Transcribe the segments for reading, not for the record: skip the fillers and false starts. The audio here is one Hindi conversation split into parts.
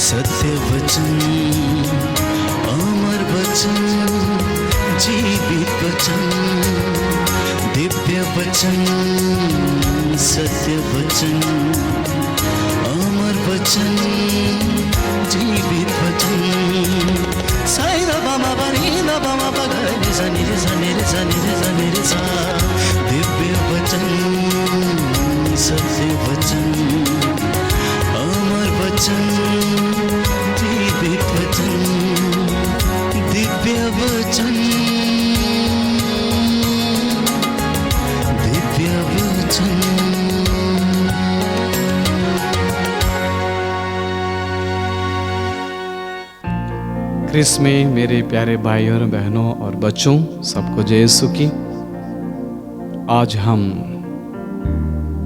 सत्य वचन, अमर वचन, जीवित वचन, दिव्य वचन, सत्य वचन, अमर वचन, जीवित वचन। साई दा बामा बनी दा बामा बगरे सा निरे सा निरे सा निरे सा निरे सा। दिव्य वचन, सत्य वचन, अमर वचन, जीवित वचन, दिव्य वचन, दिव्य वचन। क्रिस में मेरे प्यारे भाइयों और बहनों और बच्चों, सबको जय यीशु की। आज हम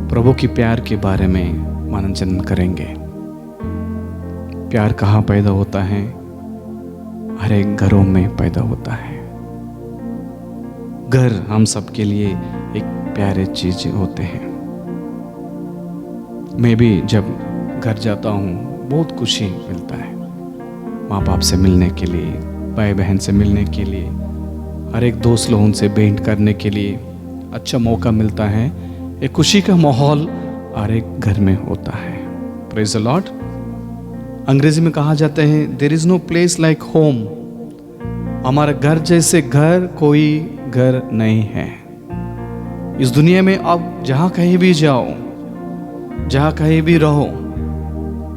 प्रभु की प्यार के बारे में मनन चिंतन करेंगे। प्यार कहाँ पैदा होता है? हर एक घरों में पैदा होता है। घर हम सबके लिए एक प्यारे चीज होते हैं। मैं भी जब घर जाता हूँ बहुत खुशी मिलता है। माँ बाप से मिलने के लिए, भाई बहन से मिलने के लिए, हर एक दोस्त लोगों से भेंट करने के लिए अच्छा मौका मिलता है। एक खुशी का माहौल हर एक घर में होता है। Praise the lord. अंग्रेजी में कहा जाता है there is no place like home. हमारा घर जैसे घर कोई घर नहीं है। इस दुनिया में आप जहाँ कहीं भी जाओ, जहाँ कहीं भी रहो,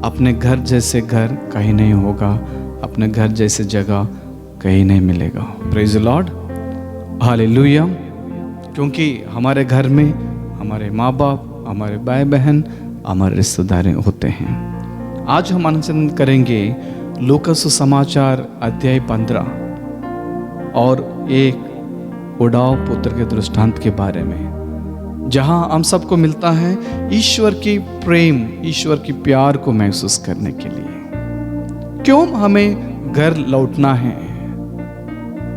अपने घर जैसे घर कहीं नहीं होगा, अपने घर जैसे जगह कहीं नहीं मिलेगा। Praise the lord, hallelujah. क्योंकि हमारे घर में हमारे माँ बाप, हमारे भाई बहन, हमारे रिश्तेदार होते हैं। आज हम अनुसंधान करेंगे लूका सुसमाचार अध्याय 15 और एक उड़ाव पुत्र के दृष्टांत के बारे में, जहां हम सबको मिलता है ईश्वर की प्रेम, ईश्वर की प्यार को महसूस करने के लिए। क्यों हमें घर लौटना है?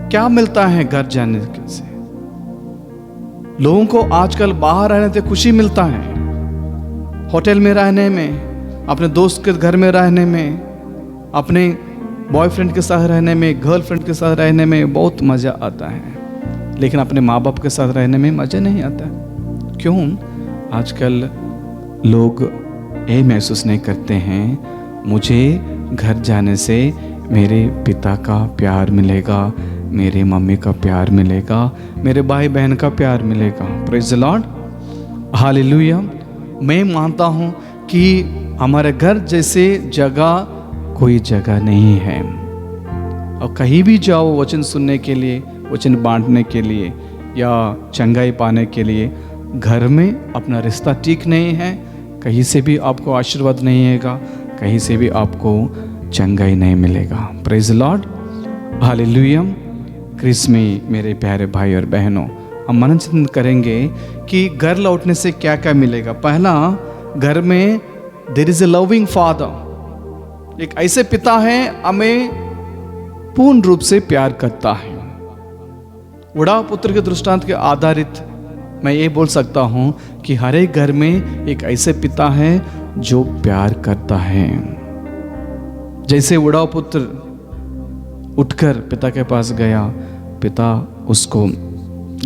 क्या मिलता है घर जाने से? लोगों को आजकल बाहर रहने से खुशी मिलता है, होटल में रहने में, अपने दोस्त के घर में रहने में, अपने बॉयफ्रेंड के साथ रहने में, गर्लफ्रेंड के साथ रहने में बहुत मजा आता है। लेकिन अपने माँ बाप के साथ रहने में मजा नहीं आता। क्यों? आजकल लोग ये महसूस नहीं करते हैं मुझे घर जाने से मेरे पिता का प्यार मिलेगा, मेरे मम्मी का प्यार मिलेगा, मेरे भाई बहन का प्यार मिलेगा। Praise the lord, hallelujah. मैं मानता हूँ कि हमारे घर जैसे जगह कोई जगह नहीं है। और कहीं भी जाओ वचन सुनने के लिए, वचन बांटने के लिए या चंगाई पाने के लिए, घर में अपना रिश्ता ठीक नहीं है, कहीं से भी आपको आशीर्वाद नहीं आएगा, कहीं से भी आपको चंगाई नहीं मिलेगा। Praise the lord, hallelujah. Christ में मेरे प्यारे भाई और बहनों, हम मनन चिंतन करेंगे कि घर लौटने से क्या क्या मिलेगा। पहला, घर में there is a loving father. एक ऐसे पिता है हमें पूर्ण रूप से प्यार करता है। उड़ाव पुत्र के दृष्टांत के आधारित मैं ये बोल सकता हूँ कि हर एक घर में एक ऐसे पिता है जो प्यार करता है। जैसे उड़ाव पुत्र उठकर पिता के पास गया, पिता उसको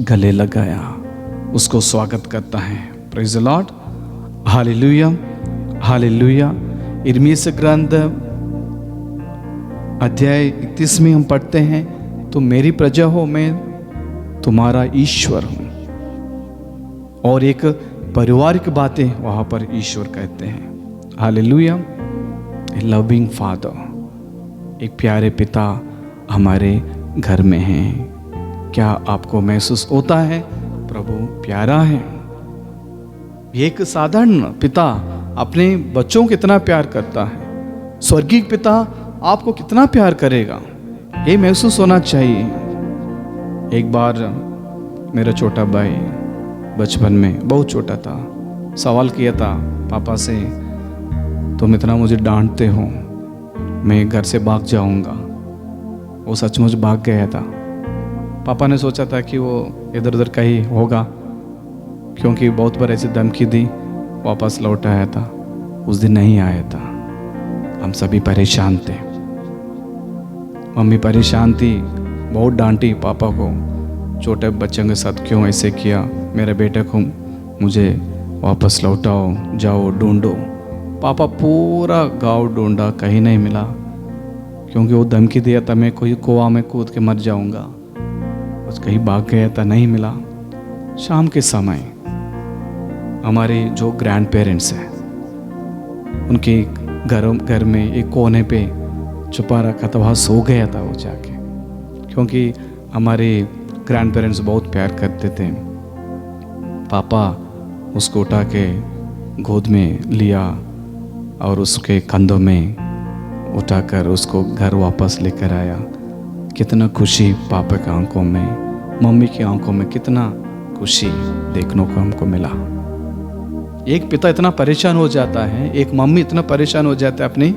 गले लगाया, उसको स्वागत करता है। Praise the lord, hallelujah, hallelujah. यिर्मयाह से ग्रंथ अध्याय 31 में हम पढ़ते हैं, तुम मेरी प्रजा हो, मैं तुम्हारा ईश्वर हूं। और एक पारिवारिक बातें वहां पर ईश्वर कहते हैं। हालेलुया। लविंग फादर, एक प्यारे पिता हमारे घर में हैं। क्या आपको महसूस होता है प्रभु प्यारा है? एक साधारण पिता अपने बच्चों को कितना प्यार करता है, स्वर्गीय पिता आपको कितना प्यार करेगा, ये महसूस होना चाहिए। एक बार मेरा छोटा भाई बचपन में, बहुत छोटा था, सवाल किया था पापा से, तुम इतना मुझे डांटते हो, मैं घर से भाग जाऊंगा। वो सचमुच भाग गया था। पापा ने सोचा था कि वो इधर उधर कहीं होगा, क्योंकि बहुत बार ऐसी धमकी दी, वापस लौट आया था। उस दिन नहीं आया था। हम सभी परेशान थे। मम्मी परेशान थी, बहुत डांटी पापा को, छोटे बच्चों के साथ क्यों ऐसे किया, मेरे बेटे को मुझे वापस लौटाओ, जाओ ढूंढो। पापा पूरा गांव ढूंढा, कहीं नहीं मिला, क्योंकि वो धमकी दिया था मैं कोई कुआं में कूद के मर जाऊंगा। बस कहीं भाग गया था, नहीं मिला। शाम के समय हमारे जो ग्रैंड पेरेंट्स हैं उनके घर में एक कोने पे छुपा रखा था, वहाँ सो गया था वो जाके, क्योंकि हमारे ग्रैंड पेरेंट्स बहुत प्यार करते थे। पापा उसको उठा के गोद में लिया और उसके कंधों में उठाकर उसको घर वापस लेकर आया। कितना खुशी पापा की आंखों में, मम्मी की आंखों में कितना खुशी देखने को हमको मिला। एक पिता इतना परेशान हो जाता है, एक मम्मी इतना परेशान हो जाता है अपने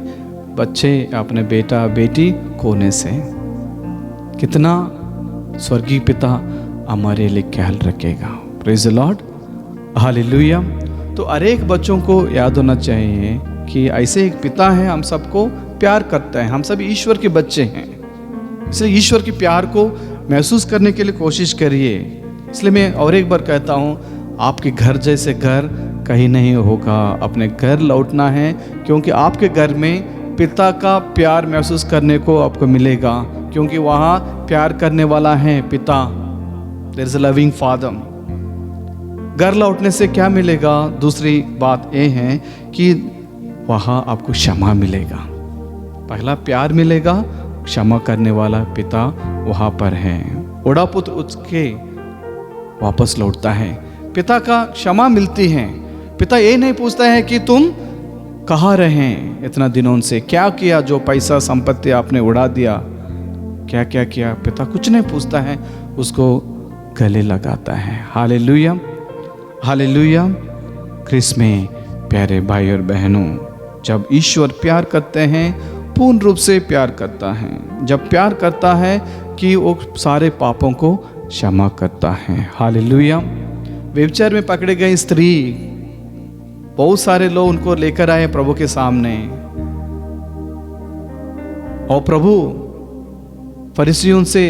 बच्चे, अपने बेटा बेटी खोने से। कितना स्वर्गीय पिता हमारे लिए ख्याल रखेगा। Praise the lord, hallelujah. तो हर एक बच्चों को याद होना चाहिए कि ऐसे एक पिता है, हम सबको प्यार करता है, हम सब ईश्वर के बच्चे हैं। इसलिए ईश्वर के प्यार को महसूस करने के लिए कोशिश करिए। इसलिए मैं और एक बार कहता हूँ, आपके घर जैसे घर कहीं नहीं होगा। अपने घर लौटना है, क्योंकि आपके घर में पिता का प्यार महसूस करने को आपको मिलेगा, क्योंकि वहाँ प्यार करने वाला है पिता। There is a loving father. घर लौटने से क्या मिलेगा? दूसरी बात ये है कि वहाँ आपको क्षमा मिलेगा। पहला प्यार मिलेगा, क्षमा करने वाला पिता वहाँ पर है। बड़ा पुत्र उसके वापस लौटता है, पिता का क्षमा मिलती है। पिता ये नहीं पूछता है कि तुम कहाँ रहे इतना दिनों से, क्या किया, जो पैसा संपत्ति आपने उड़ा दिया, क्या क्या किया। पिता कुछ नहीं पूछता है, उसको गले लगाता है। Hallelujah, hallelujah. क्रिस में प्यारे भाई और बहनों, जब ईश्वर प्यार करते हैं, पूर्ण रूप से प्यार करता है। जब प्यार करता है कि वो सारे पापों को क्षमा करता है। हालेलुया। व्यभिचार में पकड़े गई स्त्री, बहुत सारे लोग उनको लेकर आए प्रभु के सामने, और प्रभु फरीसियों से,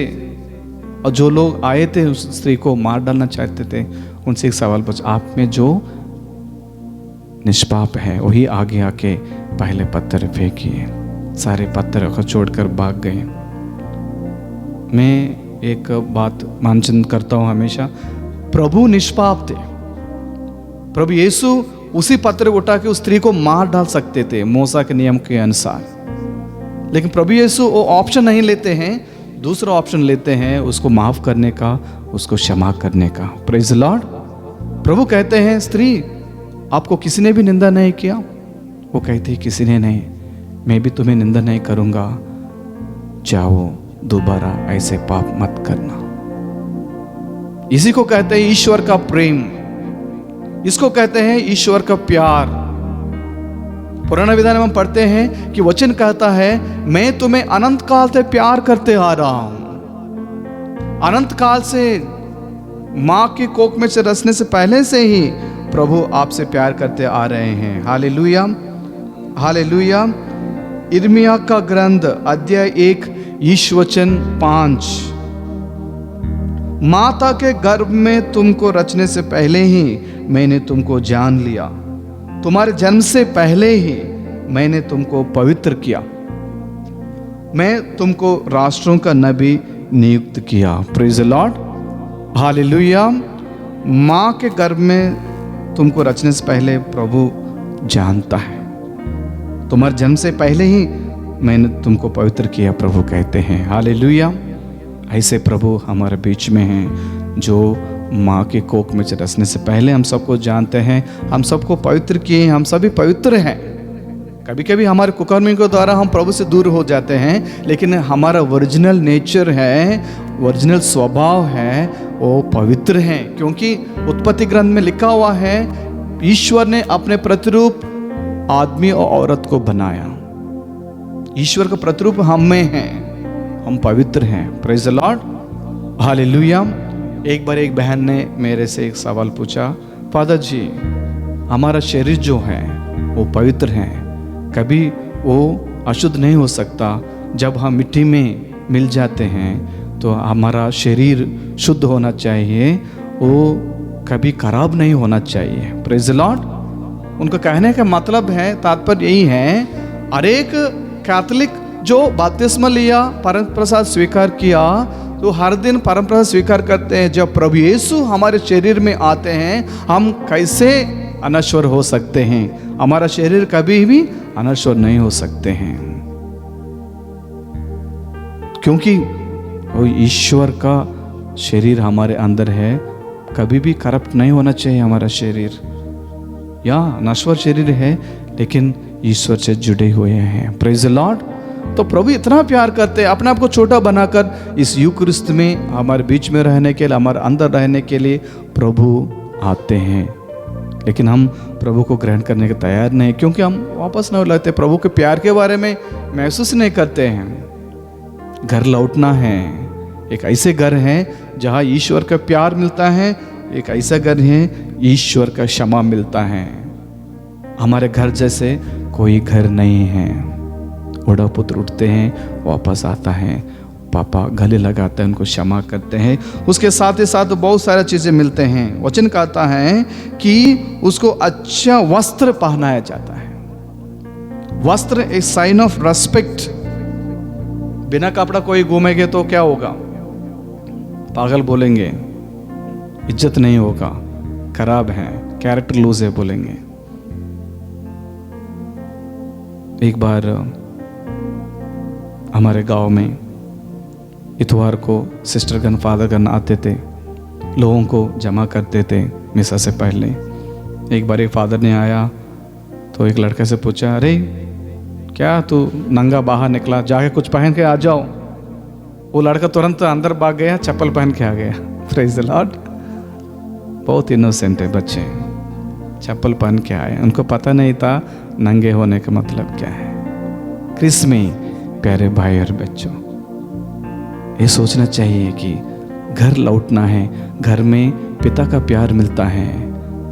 और जो लोग आए थे उस स्त्री को मार डालना चाहते थे, उनसे एक सवाल पूछा, आप में जो निष्पाप है वही आगे आके पहले पत्थर फेंकिए। सारे पत्थर को छोड़कर भाग गए। मैं एक बात मानचिन करता हूँ हमेशा, प्रभु निष्पाप थे। प्रभु यीशु उसी पत्थर को उठा के उस स्त्री को मार डाल सकते थे मूसा के नियम के अनुसार, लेकिन प्रभु यीशु वो ऑप्शन नहीं लेते हैं, दूसरा ऑप्शन लेते हैं, उसको माफ करने का, उसको क्षमा करने का। Praise the Lord. प्रभु कहते हैं, स्त्री आपको किसी ने भी निंदा नहीं किया? वो कहती है, किसी ने नहीं, मैं भी तुम्हें निंदा नहीं करूंगा, जाओ दोबारा ऐसे पाप मत करना। इसी को कहते हैं ईश्वर का प्रेम, इसको कहते हैं ईश्वर का प्यार। पुराना विधान में हम पढ़ते हैं कि वचन कहता है, मैं तुम्हें अनंत काल से प्यार करते आ रहा हूं। अनंत काल से, मां की कोख में से रचने से पहले से ही प्रभु आपसे प्यार करते आ रहे हैं। Hallelujah, hallelujah. इर्मिया का ग्रंथ अध्याय 1 ईशवचन 5, माता के गर्भ में तुमको रचने से पहले ही मैंने तुमको जान लिया, तुम्हारे जन्म से पहले ही मैंने तुमको पवित्र किया, मैं तुमको राष्ट्रों का नबी नियुक्त किया। Praise the lord, hallelujah. माँ के गर्भ में तुमको रचने से पहले प्रभु जानता है, तुम्हारे जन्म से पहले ही मैंने तुमको पवित्र किया, प्रभु कहते हैं। हालेलुया। ऐसे प्रभु हमारे बीच में हैं, जो माँ के कोख में रचने से पहले हम सबको जानते हैं, हम सबको पवित्र किए हैं, हम सभी पवित्र हैं। कभी कभी हमारे कुकर्मियों के द्वारा हम प्रभु से दूर हो जाते हैं, लेकिन हमारा ओरिजिनल नेचर है, ओरिजिनल स्वभाव है, वो पवित्र है। क्योंकि उत्पत्ति ग्रंथ में लिखा हुआ है, ईश्वर ने अपने प्रतिरूप आदमी और औरत को बनाया। ईश्वर का प्रतिरूप हम में है, हम पवित्र हैं। Praise the lord, hallelujah. एक बार एक बहन ने मेरे से एक सवाल पूछा, फादर जी हमारा शरीर जो है वो पवित्र है, कभी वो अशुद्ध नहीं हो सकता। जब हम मिट्टी में मिल जाते हैं तो हमारा शरीर शुद्ध होना चाहिए, वो कभी खराब नहीं होना चाहिए। Praise the Lord. उनका कहने का मतलब है, तात्पर्य यही है, हर एक कैथोलिक जो बपतिस्मा लिया, परम प्रसाद स्वीकार किया, तो हर दिन परम प्रसाद स्वीकार करते हैं। जब प्रभु यीशु हमारे शरीर में आते हैं, हम कैसे अनश्वर हो सकते हैं? हमारा शरीर कभी भी अनश्वर नहीं हो सकते हैं, क्योंकि वो ईश्वर का शरीर हमारे अंदर है। कभी भी करप्ट नहीं होना चाहिए हमारा शरीर। या नश्वर शरीर है लेकिन ईश्वर से जुड़े हुए हैं। Praise the Lord. तो प्रभु इतना प्यार करते हैं, अपने आप को छोटा बनाकर इस यूक्रिस्त में हमारे बीच में रहने के लिए, हमारे अंदर रहने के लिए प्रभु आते हैं। लेकिन हम प्रभु को ग्रहण करने के तैयार नहीं, क्योंकि हम वापस नहीं लौटते, प्रभु के प्यार के बारे में महसूस नहीं करते हैं। घर लौटना है। एक ऐसे घर है जहाँ ईश्वर का प्यार मिलता है, एक ऐसा घर है ईश्वर का क्षमा मिलता है। हमारे घर जैसे कोई घर नहीं है। बूढ़ा पुत्र उठते हैं, वापस आता है, पापा गले लगाते हैं, उनको क्षमा करते हैं। उसके साथ ही साथ बहुत सारी चीज़ें मिलते हैं। वचन कहता है कि उसको अच्छा वस्त्र पहनाया जाता है। वस्त्र एक साइन ऑफ रेस्पेक्ट। बिना कपड़ा कोई घूमेंगे तो क्या होगा? पागल बोलेंगे, इज्जत नहीं होगा, खराब है, कैरेक्टर लूज है बोलेंगे। एक बार हमारे गांव में इतवार को सिस्टरगन फादरगन आते थे, लोगों को जमा करते थे मिसा से पहले। एक बार एक फादर ने आया तो एक लड़के से पूछा, अरे क्या तू नंगा बाहर निकला, जाके कुछ पहन के आ जाओ। वो लड़का तुरंत अंदर भाग गया, चप्पल पहन के आ गया। Praise the Lord. बहुत इनोसेंट है बच्चे, चप्पल पहन के आए। उनको पता नहीं था नंगे होने का मतलब क्या है। क्रिस में प्यारे भाई और बच्चों, ये सोचना चाहिए कि घर लौटना है। घर में पिता का प्यार मिलता है,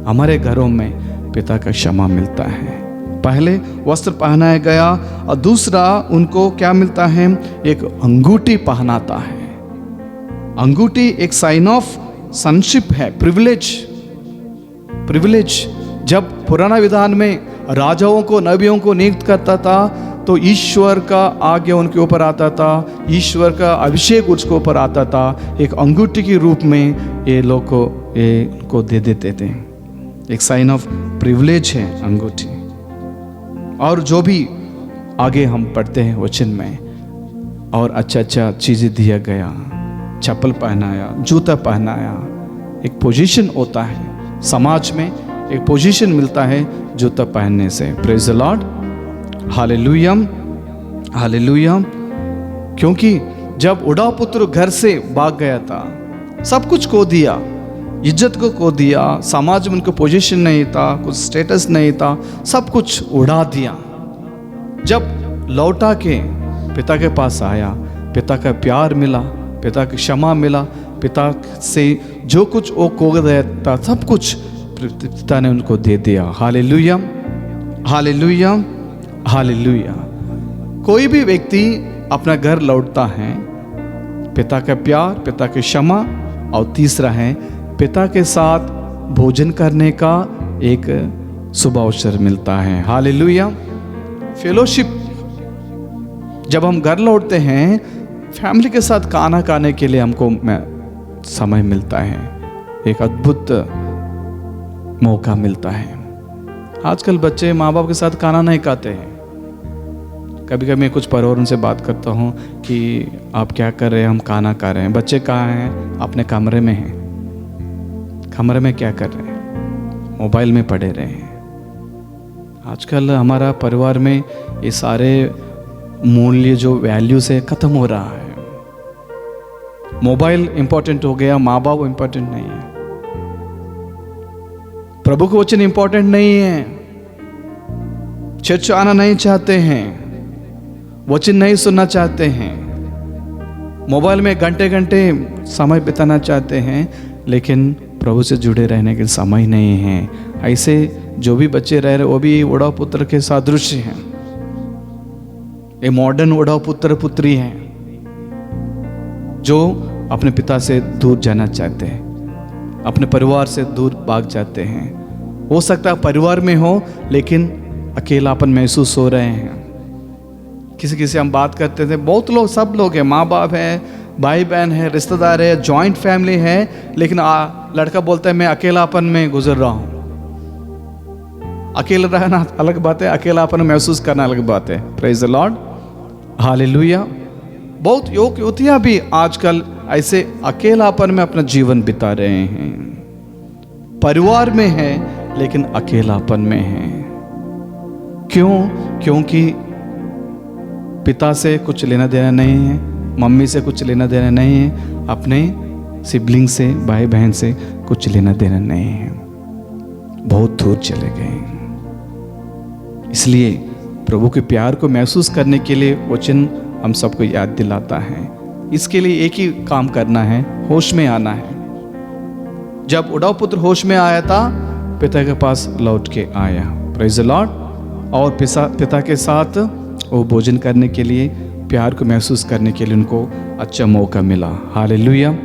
हमारे घरों में पिता का क्षमा मिलता है। पहले वस्त्र पहनाया गया और दूसरा उनको क्या मिलता है? एक अंगूठी पहनाता है। अंगूठी एक साइन ऑफ सनशिप है, प्रिविलेज। जब पुराना विधान में राजाओं को, नबियों को नियुक्त करता था तो ईश्वर का आज्ञा उनके ऊपर आता था, ईश्वर का अभिषेक उसके ऊपर आता था। एक अंगूठी के रूप में ये लोग को दे देते थे। एक साइन ऑफ प्रिविलेज है अंगूठी। और जो भी आगे हम पढ़ते हैं वचन में, और अच्छा चीज़ें दिया गया, चप्पल पहनाया, जूता पहनाया। एक पोजीशन होता है समाज में, एक पोजीशन मिलता है जूता पहनने से। Praise the lord. Hallelujah, hallelujah. क्योंकि जब बूढ़ा पुत्र घर से भाग गया था, सब कुछ खो दिया, इज्जत को खो दिया, समाज में उनको पोजीशन नहीं था, कुछ स्टेटस नहीं था, सब कुछ उड़ा दिया। जब लौटा के पिता के पास आया, पिता का प्यार मिला, पिता की क्षमा मिला, पिता से जो कुछ वो खो गया था सब कुछ पिता ने उनको दे दिया। Hallelujah, hallelujah, hallelujah. कोई भी व्यक्ति अपना घर लौटता है, पिता का प्यार, पिता की क्षमा, और तीसरा है पिता के साथ भोजन करने का एक शुभ अवसर मिलता है। हालेलुया। फेलोशिप। जब हम घर लौटते हैं, फैमिली के साथ खाना खाने के लिए हमको समय मिलता है, एक अद्भुत मौका मिलता है। आजकल बच्चे माँ बाप के साथ खाना नहीं खाते हैं। कभी कभी मैं कुछ परिवार उनसे बात करता हूँ कि आप क्या कर रहे हैं, हम खाना खा रहे हैं। बच्चे कहाँ हैं? अपने कमरे में हैं। कमरे में क्या कर रहे हैं? मोबाइल में पड़े रहे हैं। आजकल हमारा परिवार में ये सारे मूल्य जो वैल्यूज है खत्म हो रहा है। मोबाइल इंपॉर्टेंट हो गया, माँ बाप इंपॉर्टेंट नहीं है, प्रभु का वचन इंपॉर्टेंट नहीं है, चर्च आना नहीं चाहते हैं, वचन नहीं सुनना चाहते हैं, मोबाइल में घंटे घंटे समय बिताना चाहते हैं, लेकिन प्रभु से जुड़े रहने के समय नहीं है। ऐसे जो भी बच्चे रह रहे वो भी बूढ़ा पुत्र के सादृश्य हैं। ये मॉडर्न उड़ाव पुत्र पुत्री हैं जो अपने पिता से दूर जाना चाहते हैं, अपने परिवार से दूर भाग जाते हैं। हो सकता है परिवार में हो लेकिन अकेलापन महसूस हो रहे हैं। किसी किसी हम बात करते थे, बहुत लोग, सब लोग हैं, माँ बाप हैं, भाई बहन है, रिश्तेदार है, जॉइंट फैमिली है, लेकिन लड़का बोलता है मैं अकेलापन में गुजर रहा हूँ। अकेला रहना अलग बात है, अकेलापन महसूस करना अलग बात है। Praise the lord, hallelujah. बहुत युवतियां भी आजकल ऐसे अकेलापन में अपना जीवन बिता रहे हैं, परिवार में है लेकिन अकेलापन में है। क्यों? क्योंकि पिता से कुछ लेना देना नहीं है, मम्मी से कुछ लेना देना नहीं है, अपने सिबलिंग से, भाई बहन से कुछ लेना देना नहीं है, बहुत दूर चले गए। इसलिए प्रभु के प्यार को महसूस करने के लिए वचन हम सबको याद दिलाता है। इसके लिए एक ही काम करना है, होश में आना है। जब उड़ाव पुत्र होश में आया था, पिता के पास लौट के आया, प्रेज द लॉर्ड, और पिता के साथ वो भोजन करने के लिए, प्यार को महसूस करने के लिए उनको अच्छा मौका मिला। Hallelujah,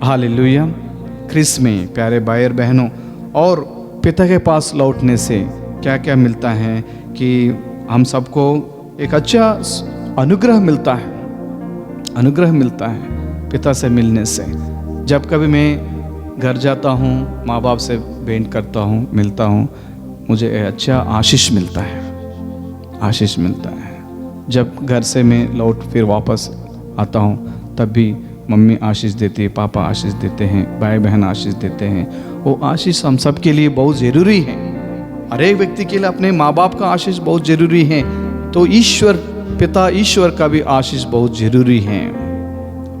hallelujah. क्रिस में प्यारे भाई और बहनों, और पिता के पास लौटने से क्या क्या मिलता है कि हम सबको एक अच्छा अनुग्रह मिलता है, अनुग्रह मिलता है पिता से मिलने से। जब कभी मैं घर जाता हूँ, माँ बाप से भेंट करता हूँ, मिलता हूँ, मुझे अच्छा आशीष मिलता है, आशीष मिलता है। जब घर से मैं लौट फिर वापस आता हूँ, तब भी मम्मी आशीष देती है, पापा आशीष देते हैं, भाई बहन आशीष देते हैं। वो आशीष हम सब के लिए बहुत ज़रूरी है। हर एक व्यक्ति के लिए अपने माँ बाप का आशीष बहुत ज़रूरी है, तो ईश्वर, पिता ईश्वर का भी आशीष बहुत ज़रूरी है।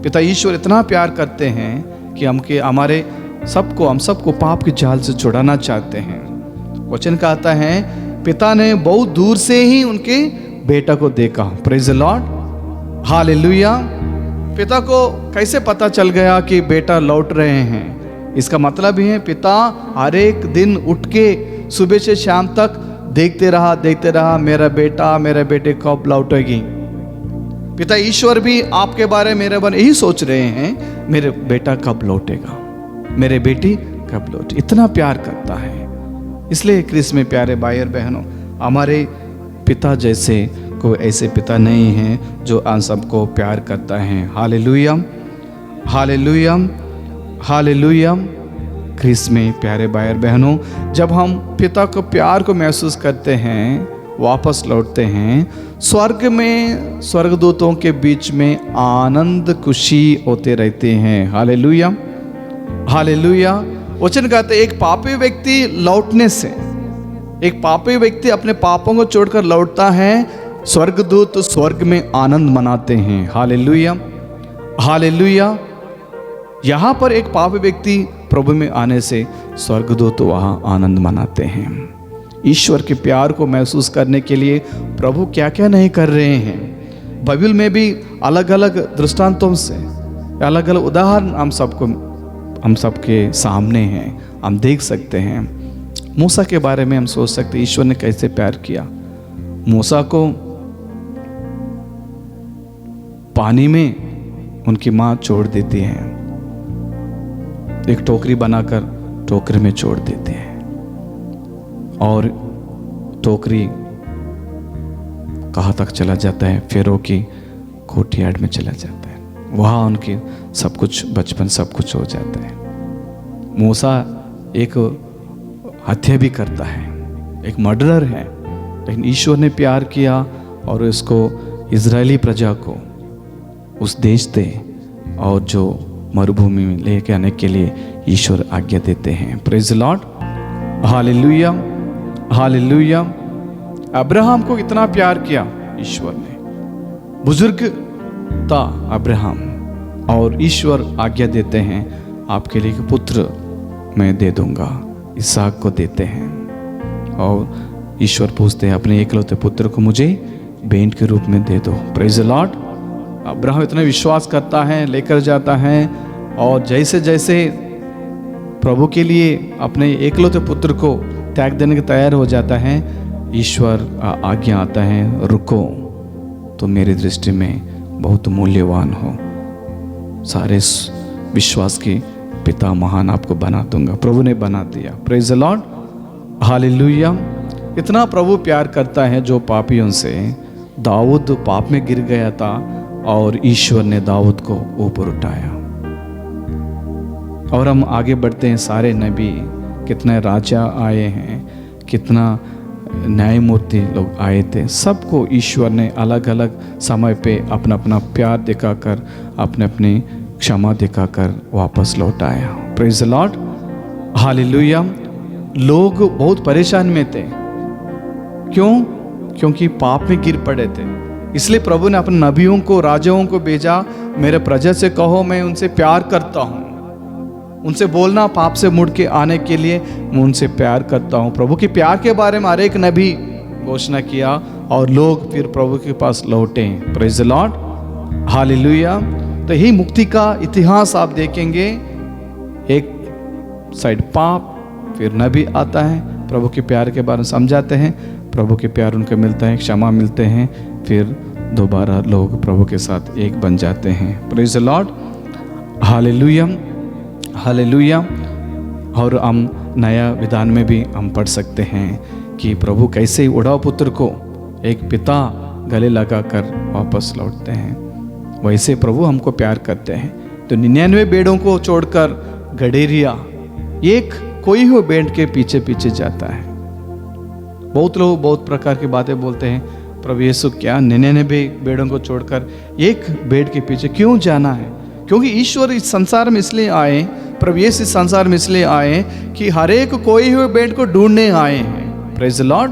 पिता ईश्वर इतना प्यार करते हैं कि हम सबको पाप के जाल से छुड़ाना चाहते हैं। वचन कहता है, पिता ने बहुत दूर से ही उनके बेटा को देखा। Praise the lord, hallelujah. पिता को कैसे पता चल गया कि बेटा लौट रहे हैं? इसका मतलब ही है पिता हर एक दिन उठ के सुबह से शाम तक देखते रहा, मेरा बेटे कब लौटेगी। पिता ईश्वर भी आपके बारे में, मेरे बारे में यही सोच रहे हैं, मेरे बेटा कब लौटेगा, मेरे बेटी कब लौटे। इतना प्यार करता है। इसलिए क्रिस में प्यारे भाई और बहनों, हमारे पिता जैसे कोई ऐसे पिता नहीं है जो हम सबको प्यार करता है। Hallelujah, hallelujah, hallelujah. क्रिस में प्यारे भाई और बहनों, जब हम पिता को प्यार को महसूस करते हैं, वापस लौटते हैं, स्वर्ग में स्वर्गदूतों के बीच में आनंद खुशी होते रहते हैं। Hallelujah, hallelujah. वचन कहते, एक पापी व्यक्ति लौटने से, एक पापी व्यक्ति अपने पापों को छोड़कर लौटता है, स्वर्गदूत स्वर्ग में आनंद मनाते हैं। Hallelujah, hallelujah. यहाँ पर एक पापी व्यक्ति प्रभु में आने से स्वर्गदूत वहाँ आनंद मनाते हैं। ईश्वर के प्यार को महसूस करने के लिए प्रभु क्या क्या नहीं कर रहे हैं। बाइबल में भी अलग अलग दृष्टांतों से अलग अलग उदाहरण हम सबके सामने हैं, हम देख सकते हैं। मूसा के बारे में हम सोच सकते हैं, ईश्वर ने कैसे प्यार किया। मूसा को पानी में उनकी माँ छोड़ देती है, एक टोकरी बनाकर टोकरी में छोड़ देते हैं, और टोकरी कहाँ तक चला जाता है? फेरो की कोठियाड में चला जाता है। वहाँ उनकी सब कुछ, बचपन सब कुछ हो जाता है। मूसा एक हत्या भी करता है, एक मर्डरर है, लेकिन ईश्वर ने प्यार किया और उसको इजरायली प्रजा को उस देश दे, और जो मरुभूमि में लेके आने के लिए ईश्वर आज्ञा देते हैं। Praise the lord, hallelujah, hallelujah. Abraham को इतना प्यार किया ईश्वर ने, बुजुर्ग था अब्राहम, और ईश्वर आज्ञा देते हैं आपके लिए एक पुत्र मैं दे दूंगा। इसहाक को देते हैं, और ईश्वर पूछते हैं अपने एकलौते पुत्र को मुझे भेंट के रूप में दे दो। Praise the Lord. अब्राहम इतना विश्वास करता है, लेकर जाता है, और जैसे जैसे प्रभु के लिए अपने एकलौते पुत्र को त्याग देने के तैयार हो जाता है, ईश्वर आज्ञा आता है रुको, तो मेरी दृष्टि में बहुत मूल्यवान हो। सारे विश्वास के पिता महान आपको बना दूंगा। प्रभु ने बना दिया। Praise the lord, hallelujah. इतना प्रभु प्यार करता है जो पापियों से। दाऊद पाप में गिर गया था और ईश्वर ने दाऊद को ऊपर उठाया। और हम आगे बढ़ते हैं, सारे नबी, कितने राजा आए हैं, कितना न्यायमूर्ति लोग आए थे, सबको ईश्वर ने अलग अलग समय पे अपना अपना प्यार दिखाकर, अपने अपनी क्षमा दिखाकर वापस लौटाया। Praise the lord, hallelujah. लोग बहुत परेशान में थे। क्यों? क्योंकि पाप में गिर पड़े थे। इसलिए प्रभु ने अपने नबियों को, राजाओं को भेजा, मेरे प्रजा से कहो मैं उनसे प्यार करता हूँ। उनसे बोलना पाप से मुड़ के आने के लिए, मैं उनसे प्यार करता हूँ। प्रभु के प्यार के बारे में हर एक नबी घोषणा किया और लोग फिर प्रभु के पास लौटे। Praise the lord, hallelujah. तो यही मुक्ति का इतिहास आप देखेंगे। एक साइड पाप, फिर नबी आता है, प्रभु के प्यार के बारे में समझाते हैं, प्रभु के प्यार उनको मिलता है, क्षमा मिलते हैं, फिर दोबारा लोग प्रभु के साथ एक बन जाते हैं। Praise the lord, hallelujah, hallelujah. और हम नया विधान में भी हम पढ़ सकते हैं कि प्रभु कैसे उड़ाव पुत्र को एक पिता गले लगाकर वापस लौटते हैं, वैसे प्रभु हमको प्यार करते हैं। तो 99 भेड़ों को छोड़कर गडेरिया एक कोई हुए भेड़ के पीछे पीछे जाता है। बहुत लोग बहुत प्रकार की बातें बोलते हैं, प्रभु यीशु क्या 99 भेड़ों को छोड़कर एक भेड़ के पीछे क्यों जाना है? क्योंकि ईश्वर इस संसार में इसलिए आए, प्रभु यीशु इस संसार में इसलिए आए कि हर एक कोई हुए भेड़ को ढूंढने आए हैं। Praise the Lord.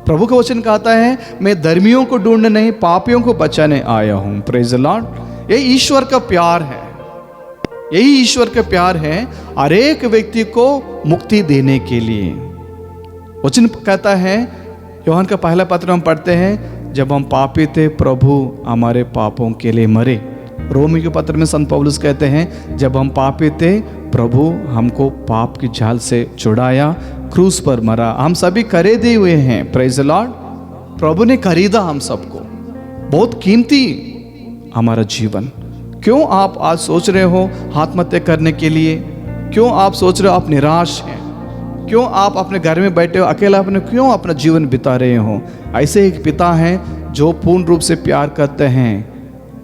प्रभु का वचन कहता है, मैं धर्मियों को ढूंढने नहीं, पापियों को बचाने आया हूं। Praise the Lord. यही ईश्वर का प्यार है, यही ईश्वर का प्यार है, हर एक व्यक्ति को मुक्ति देने के लिए। वचन कहता है, यूहन्ना का पहला पत्र हम पढ़ते हैं, जब हम पापी थे प्रभु हमारे पापों के लिए मरे। रोमी के पत्र में संत पौलुस कहते हैं, जब हम पापी थे प्रभु हमको पाप की जाल से छुड़ाया, क्रूस पर मरा, हम सभी खरीदे हुए हैं। Praise the Lord. प्रभु ने खरीदा हम सबको, बहुत कीमती हमारा जीवन। क्यों आप आज सोच रहे हो आत्महत्या करने के लिए? क्यों आप सोच रहे हो आप निराश हैं? क्यों आप अपने घर में बैठे हो अकेला, अपने क्यों अपना जीवन बिता रहे हो? ऐसे एक पिता है जो पूर्ण रूप से प्यार करते हैं,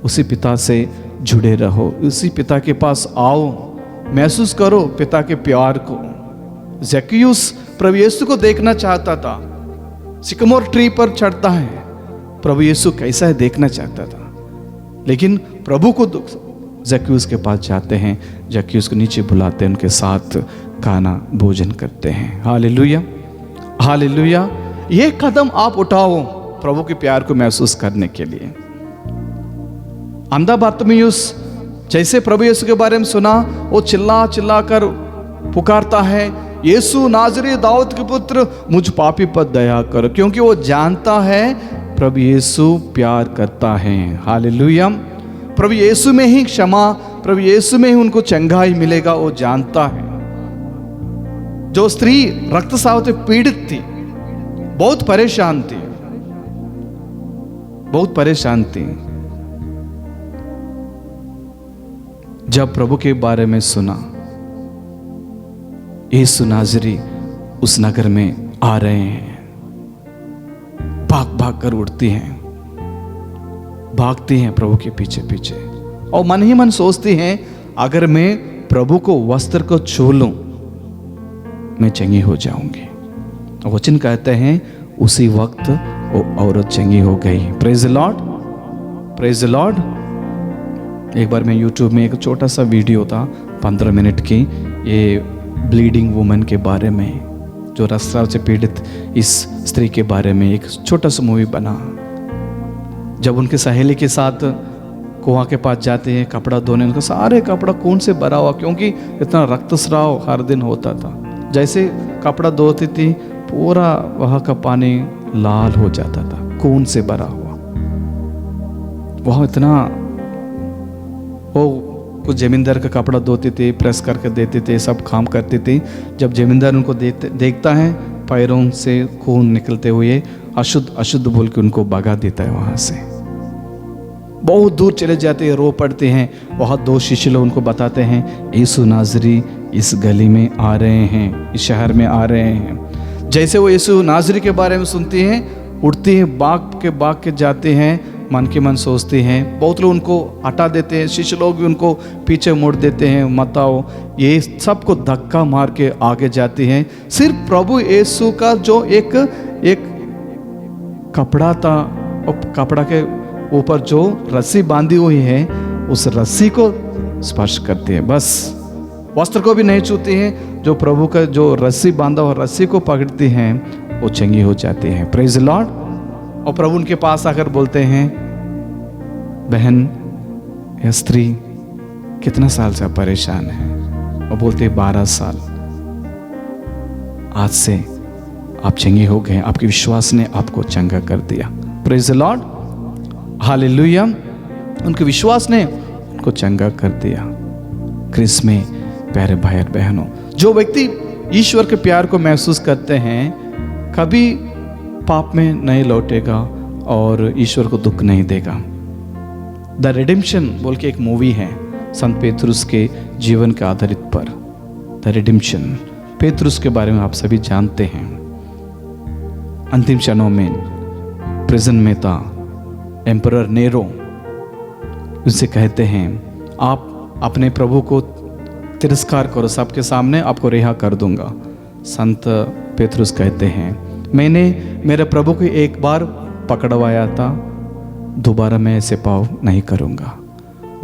उसी पिता से जुड़े रहो, उसी पिता के पास आओ, महसूस करो पिता के प्यार को। ज़क्कियुस प्रभु यीशु को देखना चाहता था, सिकमोर ट्री पर चढ़ता है, प्रभु यीशु कैसा है देखना चाहता था, लेकिन प्रभु को ज़क्कियुस के पास जाते हैं, ज़क्कियुस को नीचे बुलाते हैं, उनके साथ खाना भोजन करते हैं। Hallelujah, hallelujah. ये कदम आप उठाओ प्रभु के प्यार को महसूस करने के लिए। अंधा बर्तिमेयुस जैसे प्रभु यीशु के बारे में सुना, वो चिल्ला चिल्ला कर पुकारता है, यीशु नाज़री दाऊद के पुत्र मुझ पापी पर दया करो, क्योंकि वो जानता है प्रभु यीशु प्यार करता है। हालेलुया। प्रभु यीशु में ही क्षमा, प्रभु यीशु में ही उनको चंगाई मिलेगा, वो जानता है। जो स्त्री रक्तस्राव से पीड़ित थी, बहुत परेशान थी, बहुत परेशान थी, जब प्रभु के बारे में सुना, यीशु नाज़री उस नगर में आ रहे हैं, भाग भाग कर उड़ती हैं, भागती हैं प्रभु के पीछे पीछे, और मन ही मन सोचती हैं, अगर मैं प्रभु को वस्त्र को छू लूं मैं चंगी हो जाऊंगी। और वचन कहते हैं उसी वक्त वो औरत चंगी हो गई। Praise the Lord, praise the Lord. एक बार मैं यूट्यूब में एक छोटा सा वीडियो था 15 मिनट की, ये ब्लीडिंग वुमन के बारे में, जो रक्तस्राव से पीड़ित इस स्त्री के बारे में एक छोटा सा मूवी बना। जब उनके सहेली के साथ कुआं के पास जाते हैं कपड़ा धोने, उनका सारे कपड़ा खून से भरा हुआ, क्योंकि इतना रक्तस्राव हर दिन होता था। जैसे कपड़ा धोती थी पूरा वहाँ का पानी लाल हो जाता था, खून से भरा हुआ। वह इतना, वो कुछ जमींदार का कपड़ा धोते थे, प्रेस करके देते थे, सब काम करते थे। जब जमींदार उनको देखता है पैरों से खून निकलते हुए, अशुद्ध अशुद्ध बोल के उनको भगा देता है वहाँ से। बहुत दूर चले जाते हैं, रो पड़ते हैं। बहुत दो शिष्य लोग उनको बताते हैं यीशु नाज़री इस गली में आ रहे हैं, इस शहर में आ रहे हैं। जैसे वो यीशु नाज़री के बारे में सुनती हैं, उठती हैं, भाग के जाते हैं, मन के मन सोचते हैं। बहुत लोग उनको हटा देते हैं, शिष्य लोग भी उनको पीछे मोड़ देते हैं, मत आओ। ये सबको धक्का मार के आगे जाते हैं। सिर्फ प्रभु यीशु का जो एक कपड़ा था, और कपड़ा के ऊपर जो रस्सी बांधी हुई है, उस रस्सी को स्पर्श करते हैं, बस वस्त्र को भी नहीं छूते हैं। जो प्रभु का जो रस्सी बांधा हुआ रस्सी को पकड़ती हैं, वो चंगी हो जाती हैं। Praise the Lord. और प्रभु उनके पास आकर बोलते हैं, बहन या स्त्री कितना साल से आप परेशान हैं? और बोलते हैं 12 साल। आज से आप चंगे हो गए, आपके विश्वास ने आपको चंगा कर दिया। Praise the lord, hallelujah. उनके विश्वास ने उनको चंगा कर दिया। क्रिस में प्यारे भाई और बहनों, जो व्यक्ति ईश्वर के प्यार को महसूस करते हैं, कभी पाप में नहीं लौटेगा और ईश्वर को दुख नहीं देगा। द रिडेम्पशन बोल के एक मूवी है, संत पेतरुस के जीवन के आधारित पर। द रिडेम्पशन, पेतरुस के बारे में आप सभी जानते हैं। अंतिम क्षणों में प्रिजन में था, एम्परर नेरो उससे कहते हैं, आप अपने प्रभु को तिरस्कार करो, सबके सामने आपको रिहा कर दूंगा। संत पेतरुस कहते हैं, मैंने मेरे प्रभु को एक बार पकड़वाया था, दोबारा मैं ऐसे पाप नहीं करूंगा।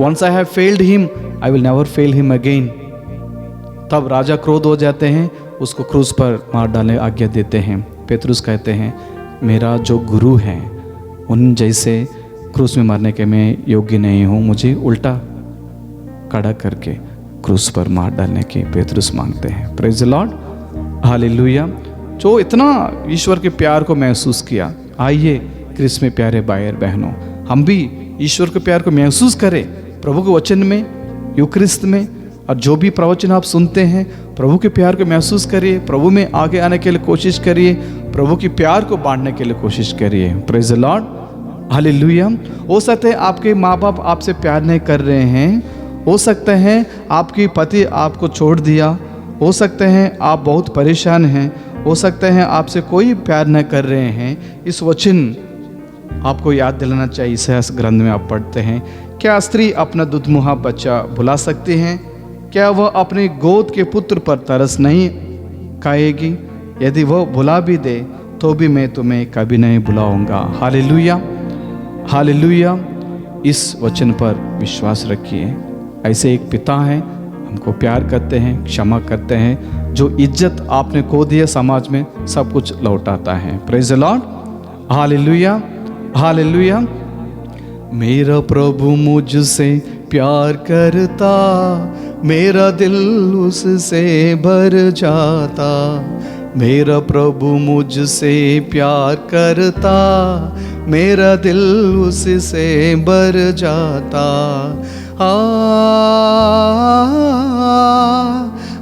Once I have failed him, I will never fail him again. तब राजा क्रोध हो जाते हैं, उसको क्रूस पर मार डालने आज्ञा देते हैं। पेतरुस कहते हैं, मेरा जो गुरु है उन जैसे क्रूस में मारने के मैं योग्य नहीं हूँ, मुझे उल्टा खड़ा करके क्रूस पर मार डालने के पेतरुस मांगते हैं। Praise the lord, hallelujah. जो इतना ईश्वर के प्यार को महसूस किया, आइए क्रिस में प्यारे भाई और बहनों, हम भी ईश्वर के प्यार को महसूस करें प्रभु के वचन में, यूक्रिस्त में। और जो भी प्रवचन आप सुनते हैं, प्रभु के प्यार को महसूस करिए, प्रभु में आगे आने के लिए कोशिश करिए, प्रभु के प्यार को बांटने के लिए कोशिश करिए। Praise the lord, hallelujah. हो सकता है आपके माँ बाप आपसे प्यार नहीं कर रहे हैं, हो सकता है आपकी पति आपको छोड़ दिया, हो सकते हैं आप बहुत परेशान हैं, हो सकता है आपसे कोई प्यार न कर रहे हैं। इस वचन आपको याद दिलाना चाहिए। इतिहास ग्रंथ में आप पढ़ते हैं, क्या स्त्री अपना दुधमुहा बच्चा भुला सकती है? क्या वह अपने गोद के पुत्र पर तरस नहीं खाएगी? यदि वह भुला भी दे तो भी मैं तुम्हें कभी नहीं भुलाऊंगा। Hallelujah, hallelujah. इस वचन पर विश्वास रखिए। ऐसे एक पिता हैं, हमको प्यार करते हैं, क्षमा करते हैं, जो इज्जत आपने खो दिया समाज में सब कुछ लौटाता है। Praise the lord, hallelujah, hallelujah. मेरा प्रभु मुझसे प्यार करता, मेरा दिल उससे भर जाता। मेरा प्रभु मुझसे प्यार करता, मेरा दिल उससे भर जाता। आ,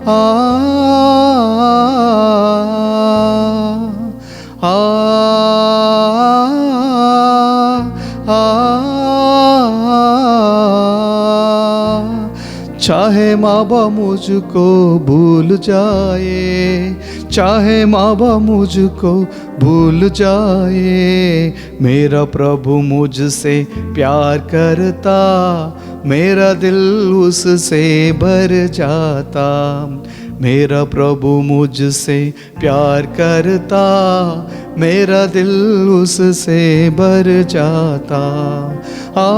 आ, आ, चाहे माँ बाप मुझको भूल जाए, चाहे माँ बाप मुझको भूल जाए, मेरा प्रभु मुझसे प्यार करता, मेरा दिल उससे भर जाता। मेरा प्रभु मुझसे प्यार करता, मेरा दिल उससे भर जाता। आ,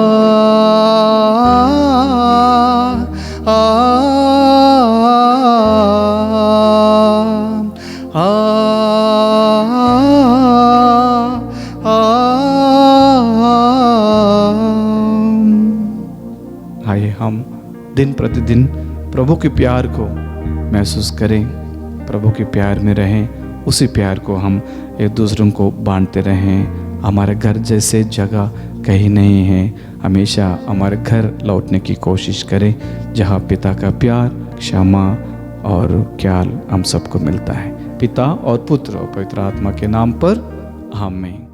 आ, आ, आइए हम दिन प्रतिदिन प्रभु के प्यार को महसूस करें, प्रभु के प्यार में रहें, उसी प्यार को हम एक दूसरों को बांटते रहें। हमारे घर जैसे जगह कहीं नहीं है, हमेशा हमारे घर लौटने की कोशिश करें जहाँ पिता का प्यार, क्षमा और ख्याल हम सबको मिलता है। पिता और पुत्र और पवित्र आत्मा के नाम पर आमीन।